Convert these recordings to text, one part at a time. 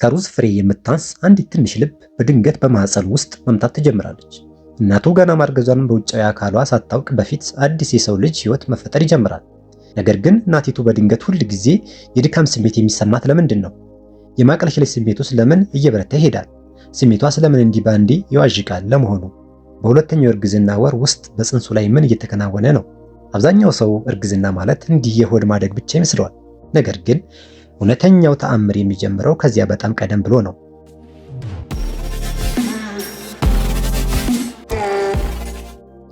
ከሩዝ ፍሬ የምታንስ አንዲት ትንሽ ልብ በድንገት በማህፀን ውስጥ መምታት ትጀምራለች። እናቱ ገና ማርገዟን በውጫዊ አካሏ ሳታውቅ በፊት አዲስ የሰው ልጅ ህይወት መፈጠር ይጀምራል። ነገር ግን እናቲቱ በድንገት ሁል ጊዜ የድካም ስሜት የሚሰማት ለምንድን ነው? የማቅለሽለሽ ስሜቱስ ለምን እየበረታ ይሄዳል? ስሜቷ ስለምን እንዲህ ባንዴ ይዋዥቃል? ለመሆኑ በሁለተኛው እርግዝና ወር ውስጥ በጽንሱ ላይ ምን እየተከናወነ ነው? አብዛኛው ሰው እርግዝና ማለት እንዲህ የሆድ ማደግ ብቻ ይመስለዋል። ነገር ግን እውነተኛው ተአምር የሚጀምረው ከዚያ በጣም ቀደም ብሎ ነው።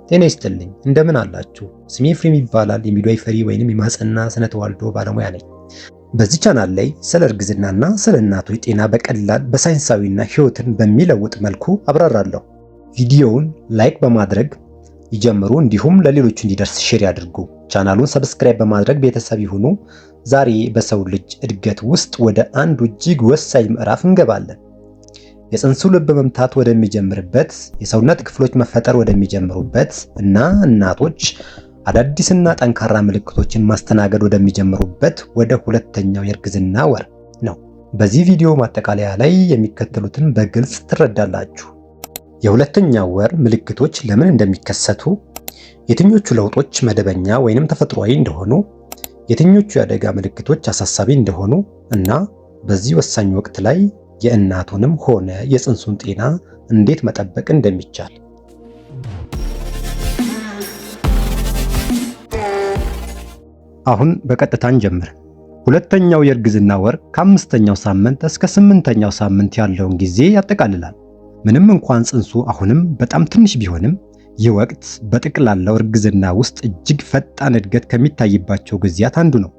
ጤና ይስጥልኝ፣ እንደምን አላችሁ? ስሜ ኤፍሬም ይባላል። የሚድዋይፈሪ ወይንም የማህፀንና ስነ ተዋልዶ ባለሙያ ነኝ። በዚህ ቻናል ላይ ስለ እርግዝናና ስለ እናቶች ጤና በቀላል በሳይንሳዊና ህይወትን በሚለውጥ መልኩ አብራራለሁ። ቪዲዮውን ላይክ በማድረግ ይጀምሩ፣ እንዲሁም ለሌሎቹ እንዲደርስ ሼር ያድርጉ። ቻናሉን ሰብስክራይብ በማድረግ ቤተሰብ ይሁኑ። ዛሬ በሰው ልጅ እድገት ውስጥ ወደ አንዱ እጅግ ወሳኝ ምዕራፍ እንገባለን። የጽንሱ ልብ መምታት ወደሚጀምርበት፣ የሰውነት ክፍሎች መፈጠር ወደሚጀምሩበት እና እናቶች አዳዲስና ጠንካራ ምልክቶችን ማስተናገድ ወደሚጀምሩበት ወደ ሁለተኛው የእርግዝና ወር ነው። በዚህ ቪዲዮ ማጠቃለያ ላይ የሚከተሉትን በግልጽ ትረዳላችሁ። የሁለተኛው ወር ምልክቶች ለምን እንደሚከሰቱ፣ የትኞቹ ለውጦች መደበኛ ወይንም ተፈጥሯዊ እንደሆኑ፣ የትኞቹ የአደጋ ምልክቶች አሳሳቢ እንደሆኑ እና በዚህ ወሳኝ ወቅት ላይ የእናቱንም ሆነ የጽንሱን ጤና እንዴት መጠበቅ እንደሚቻል። አሁን በቀጥታ እንጀምር። ሁለተኛው የእርግዝና ወር ከ5ኛው ሳምንት እስከ 8ኛው ሳምንት ያለውን ጊዜ ያጠቃልላል። ምንም እንኳን ጽንሱ አሁንም በጣም ትንሽ ቢሆንም ይህ ወቅት በጠቅላላው እርግዝና ውስጥ እጅግ ፈጣን እድገት ከሚታይባቸው ጊዜያት አንዱ ነው።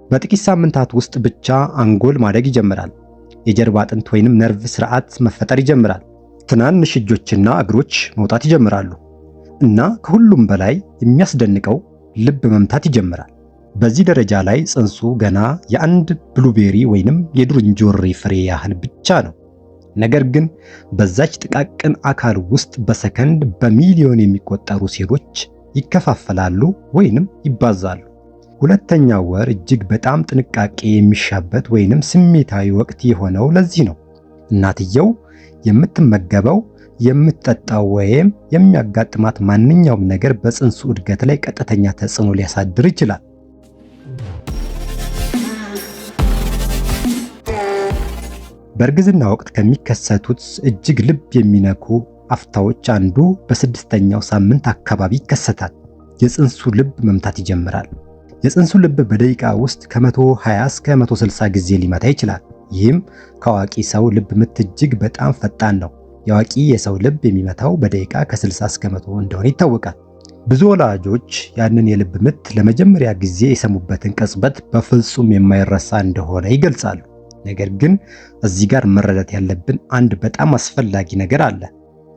በጥቂት ሳምንታት ውስጥ ብቻ አንጎል ማደግ ይጀምራል። የጀርባ አጥንት ወይንም ነርቭ ስርዓት መፈጠር ይጀምራል። ትናንሽ እጆችና እግሮች መውጣት ይጀምራሉ እና ከሁሉም በላይ የሚያስደንቀው ልብ መምታት ይጀምራል። በዚህ ደረጃ ላይ ጽንሱ ገና የአንድ ብሉቤሪ ወይንም የዱር እንጆሪ ፍሬ ያህል ብቻ ነው። ነገር ግን በዛች ጥቃቅን አካል ውስጥ በሰከንድ በሚሊዮን የሚቆጠሩ ሴሎች ይከፋፈላሉ ወይንም ይባዛሉ። ሁለተኛው ወር እጅግ በጣም ጥንቃቄ የሚሻበት ወይንም ስሜታዊ ወቅት የሆነው ለዚህ ነው። እናትየው የምትመገበው፣ የምትጠጣው ወይም የሚያጋጥማት ማንኛውም ነገር በጽንሱ እድገት ላይ ቀጥተኛ ተጽዕኖ ሊያሳድር ይችላል። በእርግዝና ወቅት ከሚከሰቱት እጅግ ልብ የሚነኩ አፍታዎች አንዱ በ6ኛው ሳምንት አካባቢ ይከሰታል። የጽንሱ ልብ መምታት ይጀምራል። የጽንሱ ልብ በደቂቃ ውስጥ ከ120 እስከ 160 ጊዜ ሊመታ ይችላል። ይህም ከአዋቂ ሰው ልብ ምት እጅግ በጣም ፈጣን ነው። የአዋቂ የሰው ልብ የሚመታው በደቂቃ ከ60 እስከ 100 እንደሆነ ይታወቃል። ብዙ ወላጆች ያንን የልብ ምት ለመጀመሪያ ጊዜ የሰሙበትን ቅጽበት በፍጹም የማይረሳ እንደሆነ ይገልጻሉ። ነገር ግን እዚህ ጋር መረዳት ያለብን አንድ በጣም አስፈላጊ ነገር አለ።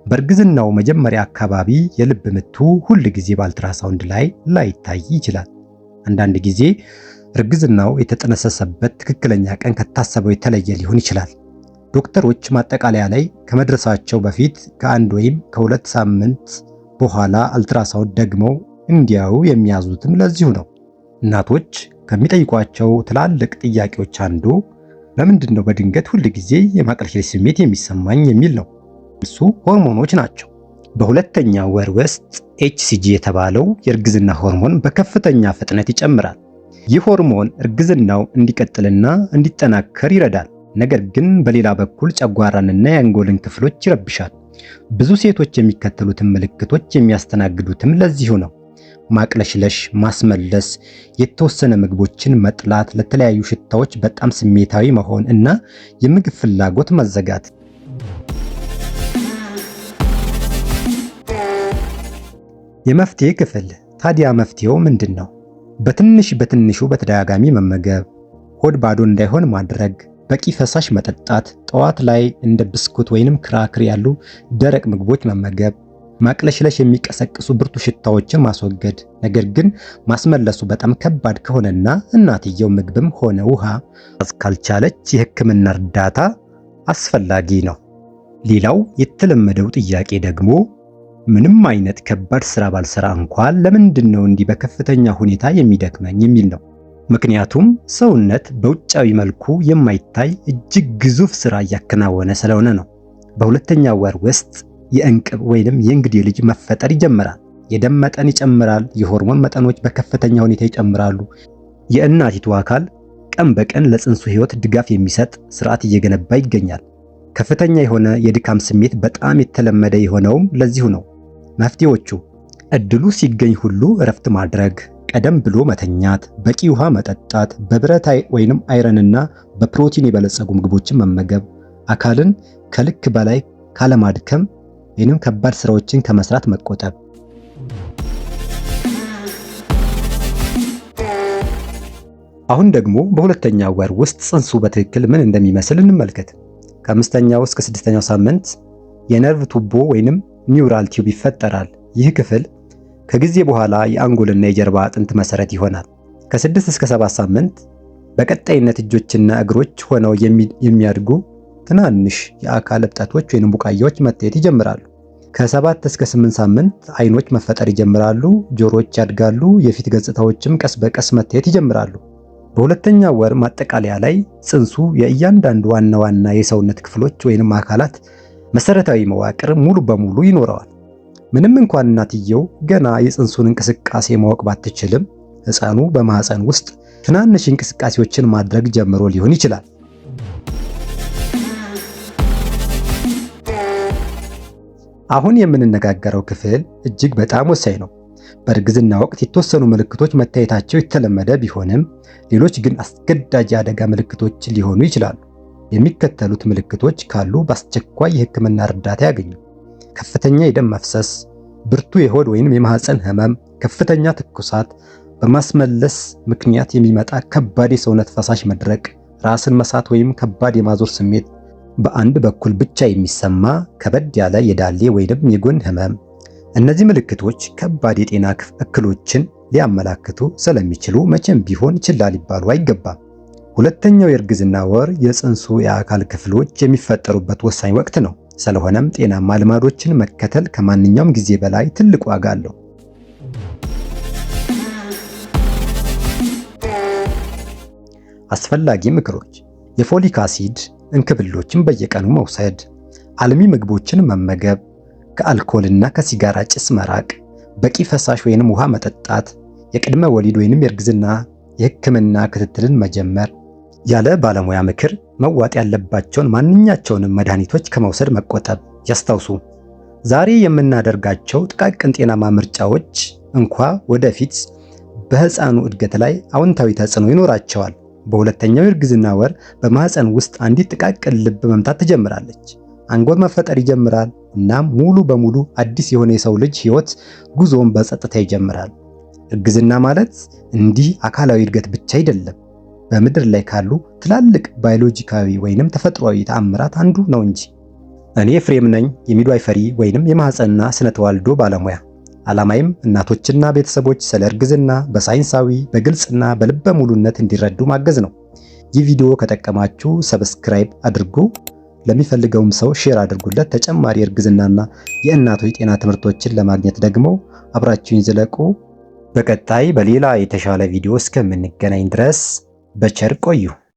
በእርግዝናው መጀመሪያ አካባቢ የልብ ምቱ ሁል ጊዜ በአልትራሳውንድ ላይ ላይታይ ይችላል። አንዳንድ ጊዜ እርግዝናው የተጠነሰሰበት ትክክለኛ ቀን ከታሰበው የተለየ ሊሆን ይችላል። ዶክተሮች ማጠቃለያ ላይ ከመድረሳቸው በፊት ከአንድ ወይም ከ2 ሳምንት በኋላ አልትራሳውንድ ደግሞ እንዲያው የሚያዙትም ለዚሁ ነው። እናቶች ከሚጠይቋቸው ትላልቅ ጥያቄዎች አንዱ ለምንድን ነው በድንገት ሁል ጊዜ የማቅለሽለሽ ስሜት የሚሰማኝ የሚል ነው። እሱ ሆርሞኖች ናቸው። በሁለተኛው ወር ውስጥ HCG የተባለው የእርግዝና ሆርሞን በከፍተኛ ፍጥነት ይጨምራል። ይህ ሆርሞን እርግዝናው እንዲቀጥልና እንዲጠናከር ይረዳል። ነገር ግን በሌላ በኩል ጨጓራንና የአንጎልን ክፍሎች ይረብሻል። ብዙ ሴቶች የሚከተሉትን ምልክቶች የሚያስተናግዱትም ለዚሁ ነው። ማቅለሽለሽ፣ ማስመለስ፣ የተወሰነ ምግቦችን መጥላት፣ ለተለያዩ ሽታዎች በጣም ስሜታዊ መሆን እና የምግብ ፍላጎት መዘጋት። የመፍትሄ ክፍል ታዲያ መፍትሄው ምንድን ነው? በትንሹ በተደጋጋሚ መመገብ፣ ሆድ ባዶ እንዳይሆን ማድረግ፣ በቂ ፈሳሽ መጠጣት፣ ጠዋት ላይ እንደ ብስኩት ወይንም ክራክር ያሉ ደረቅ ምግቦች መመገብ፣ ማቅለሽለሽ የሚቀሰቅሱ ብርቱ ሽታዎችን ማስወገድ። ነገር ግን ማስመለሱ በጣም ከባድ ከሆነና እናትየው ምግብም ሆነ ውሃ ካልቻለች የሕክምና እርዳታ አስፈላጊ ነው። ሌላው የተለመደው ጥያቄ ደግሞ ምንም አይነት ከባድ ስራ ባልሰራ እንኳን ለምንድን ነው እንዲህ በከፍተኛ ሁኔታ የሚደክመኝ የሚል ነው። ምክንያቱም ሰውነት በውጫዊ መልኩ የማይታይ እጅግ ግዙፍ ስራ እያከናወነ ስለሆነ ነው። በሁለተኛው ወር ውስጥ የእንቅብ ወይንም የእንግዴ ልጅ መፈጠር ይጀምራል። የደም መጠን ይጨምራል። የሆርሞን መጠኖች በከፍተኛ ሁኔታ ይጨምራሉ። የእናቲቱ አካል ቀን በቀን ለጽንሱ ህይወት ድጋፍ የሚሰጥ ስርዓት እየገነባ ይገኛል። ከፍተኛ የሆነ የድካም ስሜት በጣም የተለመደ የሆነውም ለዚሁ ነው። መፍትሄዎቹ እድሉ ሲገኝ ሁሉ እረፍት ማድረግ፣ ቀደም ብሎ መተኛት፣ በቂ ውሃ መጠጣት፣ በብረት ወይንም አይረንና በፕሮቲን የበለጸጉ ምግቦችን መመገብ፣ አካልን ከልክ በላይ ካለማድከም ወይንም ከባድ ስራዎችን ከመስራት መቆጠብ። አሁን ደግሞ በሁለተኛው ወር ውስጥ ጽንሱ በትክክል ምን እንደሚመስል እንመልከት። ከአምስተኛው እስከ ስድስተኛው ሳምንት የነርቭ ቱቦ ወይንም ኒውራል ቲዩብ ይፈጠራል። ይህ ክፍል ከጊዜ በኋላ የአንጎልና የጀርባ አጥንት መሰረት ይሆናል። ከ6 እስከ 7 ሳምንት በቀጣይነት እጆችና እግሮች ሆነው የሚያድጉ ትናንሽ የአካል እብጠቶች ወይንም ቡቃያዎች መታየት ይጀምራሉ። ከ7 እስከ 8 ሳምንት አይኖች መፈጠር ይጀምራሉ። ጆሮዎች ያድጋሉ። የፊት ገጽታዎችም ቀስ በቀስ መታየት ይጀምራሉ። በሁለተኛው ወር ማጠቃለያ ላይ ጽንሱ የእያንዳንዱ ዋና ዋና የሰውነት ክፍሎች ወይንም አካላት መሰረታዊ መዋቅር ሙሉ በሙሉ ይኖረዋል። ምንም እንኳን እናትየው ገና የጽንሱን እንቅስቃሴ ማወቅ ባትችልም ሕፃኑ በማህፀን ውስጥ ትናንሽ እንቅስቃሴዎችን ማድረግ ጀምሮ ሊሆን ይችላል። አሁን የምንነጋገረው ክፍል እጅግ በጣም ወሳኝ ነው። በእርግዝና ወቅት የተወሰኑ ምልክቶች መታየታቸው የተለመደ ቢሆንም ሌሎች ግን አስገዳጅ የአደጋ ምልክቶች ሊሆኑ ይችላሉ። የሚከተሉት ምልክቶች ካሉ በአስቸኳይ የሕክምና እርዳታ ያገኙ። ከፍተኛ የደም መፍሰስ፣ ብርቱ የሆድ ወይንም የማህፀን ህመም፣ ከፍተኛ ትኩሳት፣ በማስመለስ ምክንያት የሚመጣ ከባድ የሰውነት ፈሳሽ መድረቅ፣ ራስን መሳት ወይም ከባድ የማዞር ስሜት፣ በአንድ በኩል ብቻ የሚሰማ ከበድ ያለ የዳሌ ወይንም የጎን ህመም። እነዚህ ምልክቶች ከባድ የጤና እክሎችን ሊያመላክቱ ስለሚችሉ መቼም ቢሆን ችላ ሊባሉ አይገባም። ሁለተኛው የእርግዝና ወር የጽንሱ የአካል ክፍሎች የሚፈጠሩበት ወሳኝ ወቅት ነው። ስለሆነም ጤናማ ልማዶችን መከተል ከማንኛውም ጊዜ በላይ ትልቅ ዋጋ አለው። አስፈላጊ ምክሮች: የፎሊክ አሲድ እንክብሎችን በየቀኑ መውሰድ፣ አልሚ ምግቦችን መመገብ፣ ከአልኮልና ከሲጋራ ጭስ መራቅ፣ በቂ ፈሳሽ ወይንም ውሃ መጠጣት፣ የቅድመ ወሊድ ወይንም የእርግዝና የሕክምና ክትትልን መጀመር፣ ያለ ባለሙያ ምክር መዋጥ ያለባቸውን ማንኛቸውንም መድኃኒቶች ከመውሰድ መቆጠብ። ያስታውሱ፣ ዛሬ የምናደርጋቸው ጥቃቅን ጤናማ ምርጫዎች እንኳ ወደፊት በሕፃኑ እድገት ላይ አዎንታዊ ተጽዕኖ ይኖራቸዋል። በሁለተኛው የእርግዝና ወር በማህፀን ውስጥ አንዲት ጥቃቅን ልብ መምታት ትጀምራለች። አንጎል መፈጠር ይጀምራል። እናም ሙሉ በሙሉ አዲስ የሆነ የሰው ልጅ ህይወት ጉዞውን በጸጥታ ይጀምራል። እርግዝና ማለት እንዲህ አካላዊ እድገት ብቻ አይደለም፣ በምድር ላይ ካሉ ትላልቅ ባዮሎጂካዊ ወይንም ተፈጥሯዊ ተአምራት አንዱ ነው እንጂ። እኔ ፍሬም ነኝ፣ የሚድዋይፈሪ ወይንም የማህፀንና ስነ ተዋልዶ ባለሙያ። ዓላማዬም እናቶችና ቤተሰቦች ስለ እርግዝና በሳይንሳዊ በግልጽና በልበ ሙሉነት እንዲረዱ ማገዝ ነው። ይህ ቪዲዮ ከጠቀማችሁ ሰብስክራይብ አድርጉ፣ ለሚፈልገውም ሰው ሼር አድርጉለት። ተጨማሪ የእርግዝናና የእናቶች ጤና ትምህርቶችን ለማግኘት ደግሞ አብራችሁኝ ዝለቁ። በቀጣይ በሌላ የተሻለ ቪዲዮ እስከምንገናኝ ድረስ በቸር ቆዩ።